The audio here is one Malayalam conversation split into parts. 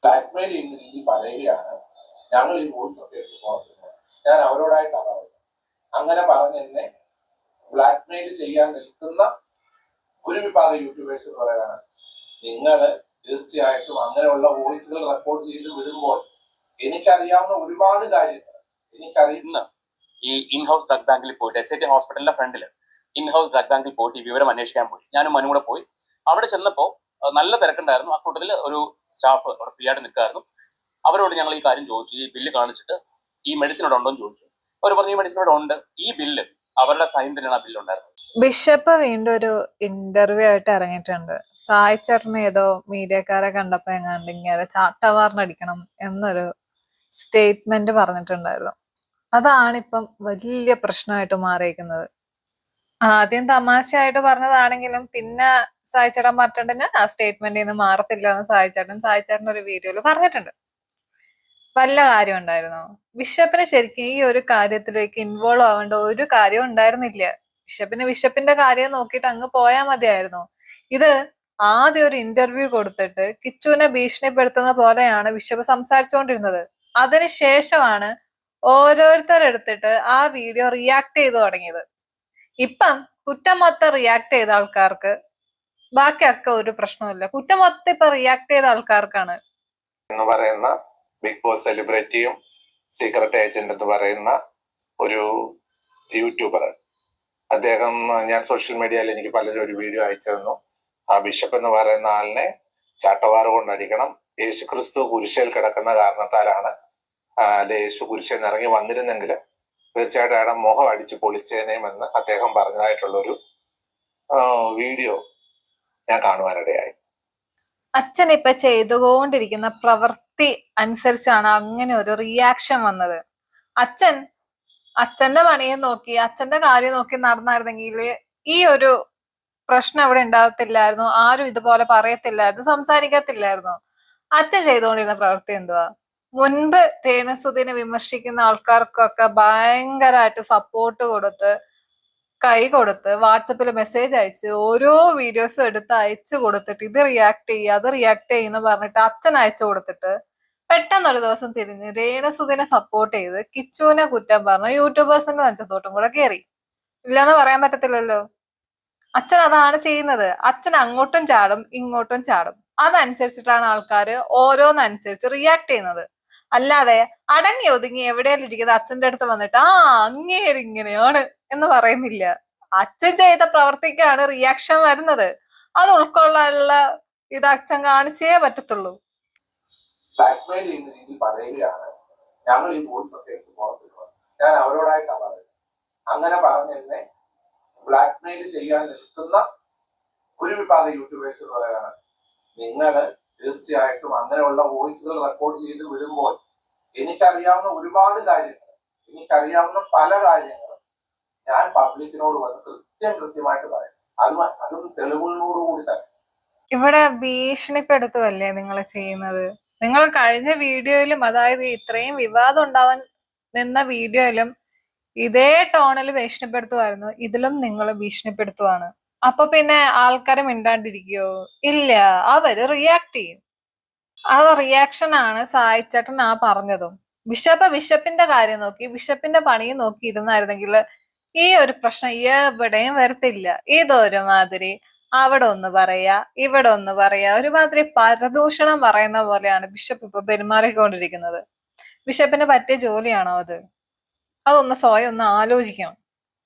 ബ്ലാക്ക്മെയിൽ ചെയ്യുന്ന രീതി പറയുകയാണ്. ഞങ്ങൾ ഈ വോയിസ് ഒക്കെ എടുത്ത് ഞാൻ അവരോടായിട്ടാണ് പറയുന്നത്. അങ്ങനെ പറഞ്ഞ് എന്നെ ബ്ലാക്ക്മെയിൽ ചെയ്യാൻ നിൽക്കുന്ന ഒരു വിഭാഗം യൂട്യൂബേഴ്സ് പറയുകയാണ്, നിങ്ങൾ തീർച്ചയായിട്ടും അങ്ങനെയുള്ള വോയിസുകൾ റെക്കോർഡ് ചെയ്ത് വിടുമ്പോൾ എനിക്കറിയാവുന്ന ഒരുപാട് കാര്യങ്ങൾ എനിക്കറിയുന്ന ഈ ഇൻഹൗസ് ബ്ലഡ് ബാങ്കിൽ പോയിട്ട് SIT ഹോസ്പിറ്റലിന്റെ ഫ്രണ്ടിൽ ഇൻഹൗസ് ബ്ലഡ് ബാങ്കിൽ പോയിട്ട് ഈ വിവരം അന്വേഷിക്കാൻ പോയി. ഞാനും മനും കൂടെ പോയി. അവിടെ ചെന്നപ്പോൾ നല്ല തിരക്കുണ്ടായിരുന്നു. ആ കൂട്ടത്തിൽ ഒരു സ്റ്റാഫ് അവിടെ ഫ്രീ ആയിട്ട് നിൽക്കായിരുന്നു. അവരോട് ഞങ്ങൾ ഈ കാര്യം ചോദിച്ചു, ഈ ബില്ല് കാണിച്ചിട്ട് ഈ മെഡിസിൻ ഇവിടെ ഉണ്ടോ എന്ന് ചോദിച്ചു. അവർ പറഞ്ഞു ഈ മെഡിസിൻ ഇവിടെ ഉണ്ട്. ഈ ബില്ല് അവരുടെ സൈൻ തന്നെയാണ് ആ ബില്ലുണ്ടായിരുന്നത്. ബിഷപ്പ് വീണ്ടും ഒരു ഇന്റർവ്യൂ ആയിട്ട് ഇറങ്ങിയിട്ടുണ്ട്. സായി ചേട്ടന് ഏതോ മീഡിയക്കാരെ കണ്ടപ്പോ എങ്ങാണ്ട് ഇങ്ങനെ ചാട്ടവാറിനടിക്കണം എന്നൊരു സ്റ്റേറ്റ്മെന്റ് പറഞ്ഞിട്ടുണ്ടായിരുന്നു. അതാണിപ്പം വലിയ പ്രശ്നമായിട്ട് മാറിയിരിക്കുന്നത്. ആദ്യം തമാശയായിട്ട് പറഞ്ഞതാണെങ്കിലും പിന്നെ സായി ചേട്ടൻ പറഞ്ഞിട്ടുണ്ട് ഞാൻ ആ സ്റ്റേറ്റ്മെന്റിൽ നിന്ന് മാറത്തില്ല എന്ന് സായി ചേട്ടൻ ഒരു വീഡിയോയിൽ പറഞ്ഞിട്ടുണ്ട്. വല്ല കാര്യം ഉണ്ടായിരുന്നോ? ബിഷപ്പിന് ശരിക്കും ഈ ഒരു കാര്യത്തിലേക്ക് ഇൻവോൾവ് ആവേണ്ട ഒരു കാര്യവും ഉണ്ടായിരുന്നില്ല. ബിഷപ്പിന്റെ കാര്യം നോക്കിയിട്ട് അങ്ങ് പോയാൽ മതിയായിരുന്നു. ഇത് ആദ്യം ഒരു ഇന്റർവ്യൂ കൊടുത്തിട്ട് കിച്ചുവിനെ ഭീഷണിപ്പെടുത്തുന്ന പോലെയാണ് ബിഷപ്പ് സംസാരിച്ചുകൊണ്ടിരുന്നത്. അതിനുശേഷമാണ് ഓരോരുത്തരെടുത്തിട്ട് ആ വീഡിയോ റിയാക്ട് ചെയ്തു തുടങ്ങിയത്. ഇപ്പം കുറ്റം മൊത്തം റിയാക്ട് ചെയ്ത ആൾക്കാർക്ക് ബാക്കിയൊക്കെ ഒരു പ്രശ്നമില്ല. കുറ്റം മൊത്തം ഇപ്പൊ റിയാക്ട് ചെയ്ത ആൾക്കാർക്കാണ്. എന്ന് പറയുന്ന ബിഗ് ബോസ് സെലിബ്രിറ്റിയും സീക്രട്ട് ഏജന്റ് എന്ന് പറയുന്ന ഒരു യൂട്യൂബർ, അദ്ദേഹം ഞാൻ സോഷ്യൽ മീഡിയയിൽ എനിക്ക് പലരും ഒരു വീഡിയോ അയച്ചു തന്നു. ആ ബിഷപ്പ് എന്ന് പറയുന്ന ആളിനെ ചാട്ടവാറ് കൊണ്ടടിക്കണം. യേശുക്രിസ്തു കുരിശയിൽ കിടക്കുന്ന കാരണത്താലാണ് യേശു കുരിശയിൽ നിന്ന് ഇറങ്ങി വന്നിരുന്നെങ്കിൽ തീർച്ചയായിട്ടും അയാളുടെ മുഖം അടിച്ച് പൊളിച്ചേനേമെന്ന് അദ്ദേഹം പറഞ്ഞതായിട്ടുള്ളൊരു വീഡിയോ ഞാൻ കാണുവാനിടയായി. അച്ഛൻ ഇപ്പൊ ചെയ്തുകൊണ്ടിരിക്കുന്ന പ്രവൃത്തി അനുസരിച്ചാണ് അങ്ങനെ ഒരു റിയാക്ഷൻ വന്നത്. അച്ഛന്റെ പണിയെ നോക്കി അച്ഛന്റെ കാര്യം നോക്കി നടന്നായിരുന്നെങ്കിൽ ഈ ഒരു പ്രശ്നം അവിടെ ഉണ്ടാകത്തില്ലായിരുന്നു. ആരും ഇതുപോലെ പറയത്തില്ലായിരുന്നു, സംസാരിക്കത്തില്ലായിരുന്നു. അച്ഛൻ ചെയ്തുകൊണ്ടിരുന്ന പ്രവൃത്തി എന്തുവാ? മുൻപ് രേണുസുധീനെ വിമർശിക്കുന്ന ആൾക്കാർക്കൊക്കെ ഭയങ്കരമായിട്ട് സപ്പോർട്ട് കൊടുത്ത് കൈ കൊടുത്ത് വാട്സപ്പിൽ മെസ്സേജ് അയച്ച് ഓരോ വീഡിയോസും എടുത്ത് അയച്ചു കൊടുത്തിട്ട് ഇത് റിയാക്ട് ചെയ്യുക അത് റിയാക്ട് ചെയ്യുന്ന പറഞ്ഞിട്ട് അച്ഛൻ അയച്ചു കൊടുത്തിട്ട് പെട്ടെന്നൊരു ദിവസം തിരിഞ്ഞ് രേണുസുധീനെ സപ്പോർട്ട് ചെയ്ത് കിച്ചുവിനെ കുറ്റം പറഞ്ഞ് യൂട്യൂബേഴ്സിന്റെ നെഞ്ചത്തോട്ടും കൂടെ കയറി. ഇല്ലാന്ന് പറയാൻ പറ്റത്തില്ലല്ലോ. അച്ഛൻ അതാണ് ചെയ്യുന്നത്. അച്ഛൻ അങ്ങോട്ടും ചാടും ഇങ്ങോട്ടും ചാടും. അതനുസരിച്ചിട്ടാണ് ആൾക്കാർ ഓരോന്നനുസരിച്ച് റിയാക്ട് ചെയ്യുന്നത്. അല്ലാതെ അടങ്ങി ഒതുങ്ങി എവിടെയെങ്കിലും ഇരിക്കുന്നത് അച്ഛന്റെ അടുത്ത് വന്നിട്ട് ഇങ്ങനെയാണ് എന്ന് പറയുന്നില്ല. അച്ഛൻ ചെയ്ത പ്രവർത്തിക്കാണ് റിയാക്ഷൻ വരുന്നത്. അത് ഉൾക്കൊള്ളാനുള്ള ഇത് അച്ഛൻ കാണിച്ചേ പറ്റത്തുള്ളൂ. ബ്ലാക്ക്മെയിൽ ചെയ്യുന്ന രീതി പറയുകയാണ്. ഞങ്ങൾ ഈ വോയിസ് ഒക്കെ എടുത്ത് പുറത്തിടുക. ഞാൻ അവരോടായിട്ടാണ് പറയുന്നത്. അങ്ങനെ പറഞ്ഞ് എന്നെ ബ്ലാക്ക്മെയിൽ ചെയ്യാൻ നിൽക്കുന്ന ഒരു വിഭാഗം യൂട്യൂബേഴ്സ് എന്ന് പറയുകയാണ്, നിങ്ങൾ തീർച്ചയായിട്ടും അങ്ങനെയുള്ള വോയിസുകൾ റെക്കോർഡ് ചെയ്ത് വിടുമ്പോൾ എനിക്കറിയാവുന്ന ഒരുപാട് കാര്യങ്ങൾ, എനിക്കറിയാവുന്ന പല കാര്യങ്ങളും ഞാൻ പബ്ലിക്കിനോട് വന്ന് കൃത്യമായിട്ട് പറയും. അതും തെളിവുകളോടുകൂടി തന്നെ. ഇവിടെ ഭീഷണിപ്പെടുത്തുവല്ലേ നിങ്ങൾ ചെയ്യുന്നത്? നിങ്ങൾ കഴിഞ്ഞ വീഡിയോയിലും, അതായത് ഇത്രയും വിവാദം ഉണ്ടാവാൻ നിന്ന വീഡിയോയിലും ഇതേ ടോണിൽ ഭീഷണിപ്പെടുത്തുമായിരുന്നു. ഇതിലും നിങ്ങൾ ഭീഷണിപ്പെടുത്തുവാണ്. അപ്പൊ പിന്നെ ആൾക്കാരെ മിണ്ടാണ്ടിരിക്കോ? ഇല്ല, അവര് റിയാക്ട് ചെയ്യും. ആ റിയാക്ഷൻ ആണ് സായിച്ചേട്ടൻ പറഞ്ഞതും. ബിഷപ്പിന്റെ കാര്യം നോക്കി ബിഷപ്പിന്റെ പണിയും നോക്കി ഇരുന്നായിരുന്നെങ്കിൽ ഈ ഒരു പ്രശ്നം എവിടെയും വരത്തില്ല. ഇതൊരുമാതിരി അവിടെ ഒന്ന് പറയാ ഇവിടെ ഒന്ന് പറയാ, ഒരുമാതിരി പരദൂഷണം പറയുന്ന പോലെയാണ് ബിഷപ്പ് ഇപ്പൊ പെരുമാറിക്കൊണ്ടിരിക്കുന്നത്. ബിഷപ്പിന് പറ്റിയ ജോലിയാണോ അത്? അതൊന്ന് സ്വയം ഒന്ന് ആലോചിക്കണം.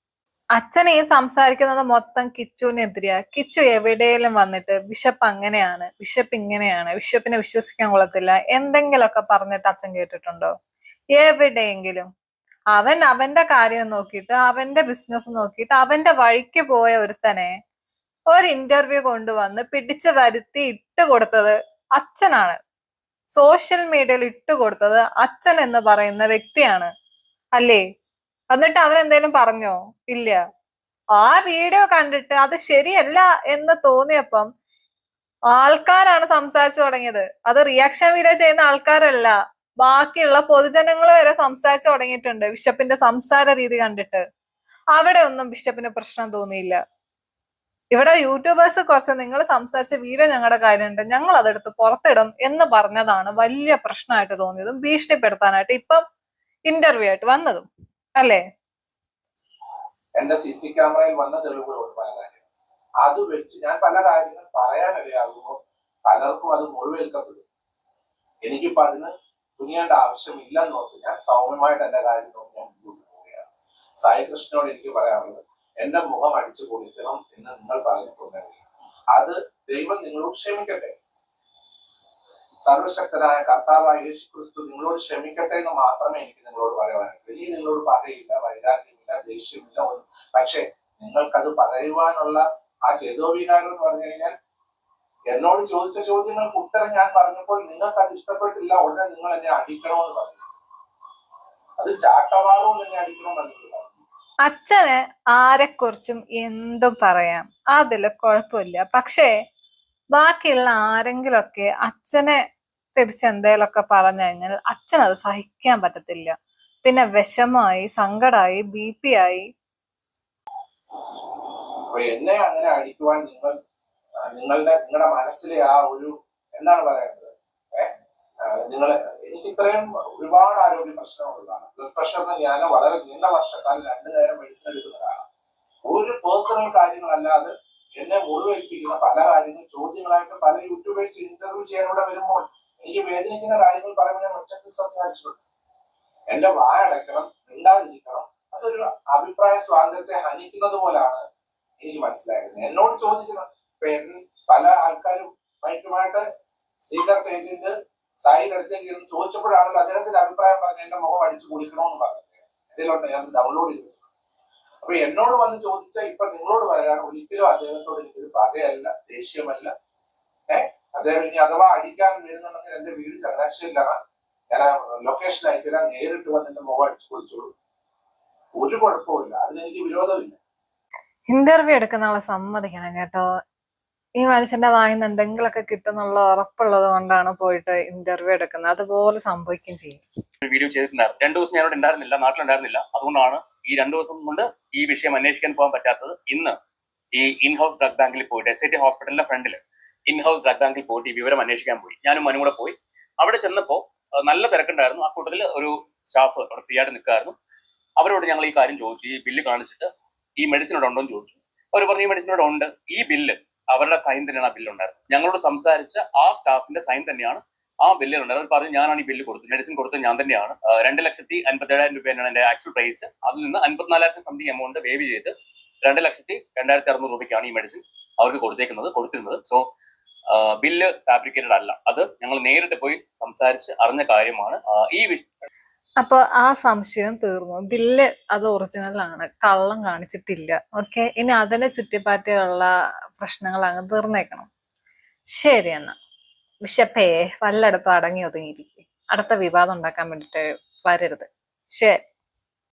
അച്ഛൻ ഈ സംസാരിക്കുന്നത് മൊത്തം കിച്ചുവിനെതിരെയാ. കിച്ചു എവിടെയെങ്കിലും വന്നിട്ട് ബിഷപ്പ് അങ്ങനെയാണ്, ബിഷപ്പ് ഇങ്ങനെയാണ്, ബിഷപ്പിനെ വിശ്വസിക്കാൻ കൊള്ളത്തില്ല എന്തെങ്കിലുമൊക്കെ പറഞ്ഞിട്ട് അച്ഛൻ കേട്ടിട്ടുണ്ടോ? എവിടെയെങ്കിലും? അവന്റെ കാര്യം നോക്കിയിട്ട് അവന്റെ ബിസിനസ് നോക്കിയിട്ട് അവന്റെ വഴിക്ക് പോയ ഒരുത്തനെ ഒരു ഇന്റർവ്യൂ കൊണ്ടുവന്ന് പിടിച്ചു വരുത്തി ഇട്ട് കൊടുത്തത് അച്ഛനാണ്. സോഷ്യൽ മീഡിയയിൽ ഇട്ട് കൊടുത്തത് അച്ഛൻ എന്ന് പറയുന്ന വ്യക്തിയാണ് അല്ലേ? എന്നിട്ട് അവൻ എന്തേലും പറഞ്ഞോ? ഇല്ല. ആ വീഡിയോ കണ്ടിട്ട് അത് ശരിയല്ല എന്ന് തോന്നിയപ്പം ആൾക്കാരാണ് സംസാരിച്ചു തുടങ്ങിയത്. അത് റിയാക്ഷൻ വീഡിയോ ചെയ്യുന്ന ആൾക്കാരല്ല, ബാക്കിയുള്ള പൊതുജനങ്ങൾ വരെ സംസാരിച്ചു തുടങ്ങിയിട്ടുണ്ട് ബിഷപ്പിന്റെ സംസാര രീതി കണ്ടിട്ട്. അവിടെ ഒന്നും ബിഷപ്പിന് പ്രശ്നം തോന്നിയില്ല. ഇവിടെ യൂട്യൂബേഴ്സ് കുറച്ച് നിങ്ങൾ സംസാരിച്ച വീഡിയോ ഞങ്ങളുടെ കയ്യിലുണ്ട്, ഞങ്ങൾ അതെടുത്ത് പുറത്തിടും എന്ന് പറഞ്ഞതാണ് വലിയ പ്രശ്നമായിട്ട് തോന്നിയതും ഭീഷണിപ്പെടുത്താനായിട്ട് ഇപ്പം ഇന്റർവ്യൂ ആയിട്ട് വന്നതും അല്ലേ? എന്റെ CC ക്യാമറയിൽ വന്ന തെളിവുകളുണ്ട് പല കാര്യങ്ങൾ. അത് വെച്ച് ഞാൻ പല കാര്യങ്ങൾ പറയാനിടയാകുമ്പോൾ പലർക്കും അത് മുറിവേൽക്കപ്പെടും. എനിക്കിപ്പോ അതിന് തുനിയേണ്ട ആവശ്യമില്ലെന്ന് ഓർത്ത് ഞാൻ സൗമ്യമായിട്ട് എന്റെ കാര്യം നോക്കി ഞാൻ മുന്നോട്ട് പോവുകയാണ്. സായി കൃഷ്ണനോട് എനിക്ക് പറയാനുള്ളത്, എന്റെ മുഖം അടിച്ചു പൊളിക്കണം എന്ന് നിങ്ങൾ പറഞ്ഞിട്ടുണ്ടെങ്കിൽ അത് ദൈവം നിങ്ങളോട് ക്ഷമിക്കട്ടെ. സർവശക്തനായ കർത്താവായ യേശു ക്രിസ്തു നിങ്ങളോട് ക്ഷമിക്കട്ടെ എന്ന് മാത്രമേ എനിക്ക് നിങ്ങളോട് പറയാനുള്ളൂ. ഇനി നിങ്ങളോട് പറയില്ല, വൈരാഗ്യമില്ല, ദേഷ്യമില്ല ഒന്നും. പക്ഷെ നിങ്ങൾക്കത് പറയുവാനുള്ള ആ ചേതോവികാരം എന്ന് പറഞ്ഞു കഴിഞ്ഞാൽ, എന്നോട് ചോദിച്ച ചോദ്യങ്ങൾക്ക് ഉത്തരം ഞാൻ പറഞ്ഞപ്പോൾ നിങ്ങൾക്ക് അത് ഇഷ്ടപ്പെട്ടില്ല, ഉടനെ നിങ്ങൾ എന്നെ അടിക്കണമെന്ന് പറഞ്ഞു. അത് ചാട്ടവാറുകൊണ്ട് എന്നെ അടിക്കണമെന്ന് പറഞ്ഞു. അച്ഛന് ആരെക്കുറിച്ചും എന്തും പറയാം, അതില് കുഴപ്പമില്ല. പക്ഷേ ബാക്കിയുള്ള ആരെങ്കിലൊക്കെ അച്ഛനെ തിരിച്ചെന്തേലൊക്കെ പറഞ്ഞു കഴിഞ്ഞാൽ അച്ഛനത് സഹിക്കാൻ പറ്റത്തില്ല. പിന്നെ വിഷമായി, സങ്കടമായി, BP ആയി. എന്നെ അങ്ങനെ അടിക്കുവാൻ നിങ്ങളുടെ മനസ്സിലെ ആ ഒരു എന്താണ് പറയുന്നത്, നിങ്ങൾ എനിക്ക് ഇത്രയും ഒരുപാട് ആരോഗ്യ പ്രശ്നങ്ങളുള്ളതാണ്. ബ്ലഡ് പ്രഷറിന് ഞാൻ വളരെ നീണ്ട വർഷക്കാലം 2 നേരം മെഡിസിൻ എടുക്കുന്നതാണ്. ഒരു പേഴ്സണൽ കാര്യങ്ങളല്ലാതെ എന്നെ മുറിവേൽപ്പിക്കുന്ന പല കാര്യങ്ങൾ ചോദ്യങ്ങളായിട്ട് പല യൂട്യൂബേഴ്സ് ഇന്റർവ്യൂ ചെയ്യാനൂടെ വരുമ്പോൾ എനിക്ക് വേദനിക്കുന്ന കാര്യങ്ങൾ പറയുമ്പോൾ ഞാൻ ഒച്ചത്തിൽ സംസാരിച്ചിട്ടുണ്ട്. എന്റെ വായടക്കണം, മിണ്ടാതിരിക്കണം, അതൊരു അഭിപ്രായ സ്വാതന്ത്ര്യത്തെ ഹനിക്കുന്നത് പോലാണ് എനിക്ക് മനസ്സിലായത്. എന്നോട് ചോദിക്കണം, പല ആൾക്കാരും മൈക്കുമായിട്ട് സീക്രട്ട് ഏജന്റ് സായിയുടെ അടുത്തേക്ക് ഇരുന്ന് ചോദിച്ചപ്പോഴാണല്ലോ അദ്ദേഹത്തിന്റെ അഭിപ്രായം പറഞ്ഞ് എന്റെ മുഖം അടിച്ചു കുടിക്കണമെന്ന് പറഞ്ഞത്. ഇതിലോട്ട് ഞാൻ ഡൗൺലോഡ് ചെയ്തു. അപ്പൊ എന്നോട് വന്ന് ചോദിച്ച ഇപ്പൊ നിങ്ങളോട് പറയാണ്, ഒരിക്കലും അദ്ദേഹത്തോട് എനിക്കൊരു പകയല്ല, ദേഷ്യമല്ല. അദ്ദേഹം ഇനി അഥവാ അടിക്കാൻ വരുന്നുണ്ടെങ്കിൽ എന്റെ വീട് ചങ്ങനാശ്ശേരിയിലാണ്, ഞാൻ ലൊക്കേഷൻ അയച്ചാൽ നേരിട്ട് വന്ന് എന്റെ മുഖം അടിച്ചു കുടിച്ചോളൂ, ഒരു കുഴപ്പമില്ല, അതിനെനിക്ക് വിരോധമില്ല. ഇന്റർവ്യൂ എടുക്കുന്ന ആളെ സമ്മതിക്കണം കേട്ടോ. ഈ മനുഷ്യന്റെ വായിന്ന് എന്തെങ്കിലുമൊക്കെ കിട്ടുന്നുള്ള ഉറപ്പുള്ളത് കൊണ്ടാണ് പോയിട്ട് ഇന്റർവ്യൂ എടുക്കുന്നത്. അതുപോലെ സംഭവിക്കുകയും ചെയ്യും. വീഡിയോ ചെയ്തിട്ടുണ്ടായിരുന്നു. 2 ദിവസം ഞാനോട് ഉണ്ടായിരുന്നില്ല, നാട്ടിലുണ്ടായിരുന്നില്ല. അതുകൊണ്ടാണ് ഈ 2 ദിവസം കൊണ്ട് ഈ വിഷയം അന്വേഷിക്കാൻ പോകാൻ പറ്റാത്തത്. ഇന്ന് ഈ ഇൻഹൗസ് ഡ്രഗ് ബാങ്കിൽ പോയിട്ട് SIT ഹോസ്പിറ്റലിന്റെ ഫ്രണ്ടിൽ ഇൻഹൗസ് ഡ്രഗ് ബാങ്കിൽ പോയിട്ട് ഈ വിവരം അന്വേഷിക്കാൻ പോയി. ഞാനും മനും കൂടെ പോയി. അവിടെ ചെന്നപ്പോൾ നല്ല തിരക്കുണ്ടായിരുന്നു. ആ കൂട്ടത്തിൽ ഒരു സ്റ്റാഫ് അവിടെ ഫ്രീ ആയിട്ട് നിൽക്കായിരുന്നു. അവരോട് ഞങ്ങൾ ഈ കാര്യം ചോദിച്ചു, ഈ ബില്ല് കാണിച്ചിട്ട് ഈ മെഡിസിൻ ഇവിടെ ഉണ്ടോ എന്ന് ചോദിച്ചു. അവർ പറഞ്ഞു ഈ മെഡിസിൻ ഇവിടെ ഉണ്ട്. ഈ ബില്ല് അവരുടെ സൈൻ തന്നെയാണ് ആ ബില്ലുണ്ടായിരുന്നത്. ഞങ്ങളോട് സംസാരിച്ച ആ സ്റ്റാഫിന്റെ സൈൻ തന്നെയാണ് ആ ബില്ലിലുണ്ടായിരുന്നത്. അവർ പറഞ്ഞു ഞാനാണ് ഈ ബില്ല് കൊടുത്തത്, മെഡിസിൻ കൊടുത്തത് ഞാൻ തന്നെയാണ്. 2,57,000 രൂപയാണ് എന്റെ ആക്ച്വൽ പ്രൈസ്. അതിൽ നിന്ന് 54,000 സംതിങ് എമൗണ്ട് വേവ് ചെയ്ത് 2,02,600 രൂപയ്ക്കാണ് ഈ മെഡിസിൻ അവർക്ക് കൊടുത്തിരുന്നത്. സോ ബില്ല് ഫാബ്രിക്കേറ്റഡ് അല്ല, അത് ഞങ്ങൾ നേരിട്ട് പോയി സംസാരിച്ച് അറിഞ്ഞ കാര്യമാണ്. ഈ അപ്പൊ ആ സംശയം തീർന്നു. ബില്ല് അത് ഒറിജിനൽ ആണ്, കള്ളം കാണിച്ചിട്ടില്ല. ഓക്കെ, ഇനി അതിനെ ചുറ്റിപ്പറ്റിയുള്ള പ്രശ്നങ്ങൾ അങ്ങ് തീർന്നേക്കണം. ശരി, എന്നാ വിശപ്പേ വല്ലയിടത്തും അടങ്ങി ഒതുങ്ങിയിരിക്കും. അടുത്ത വിവാദം ഉണ്ടാക്കാൻ വേണ്ടിട്ട് വരരുത്. ശരി.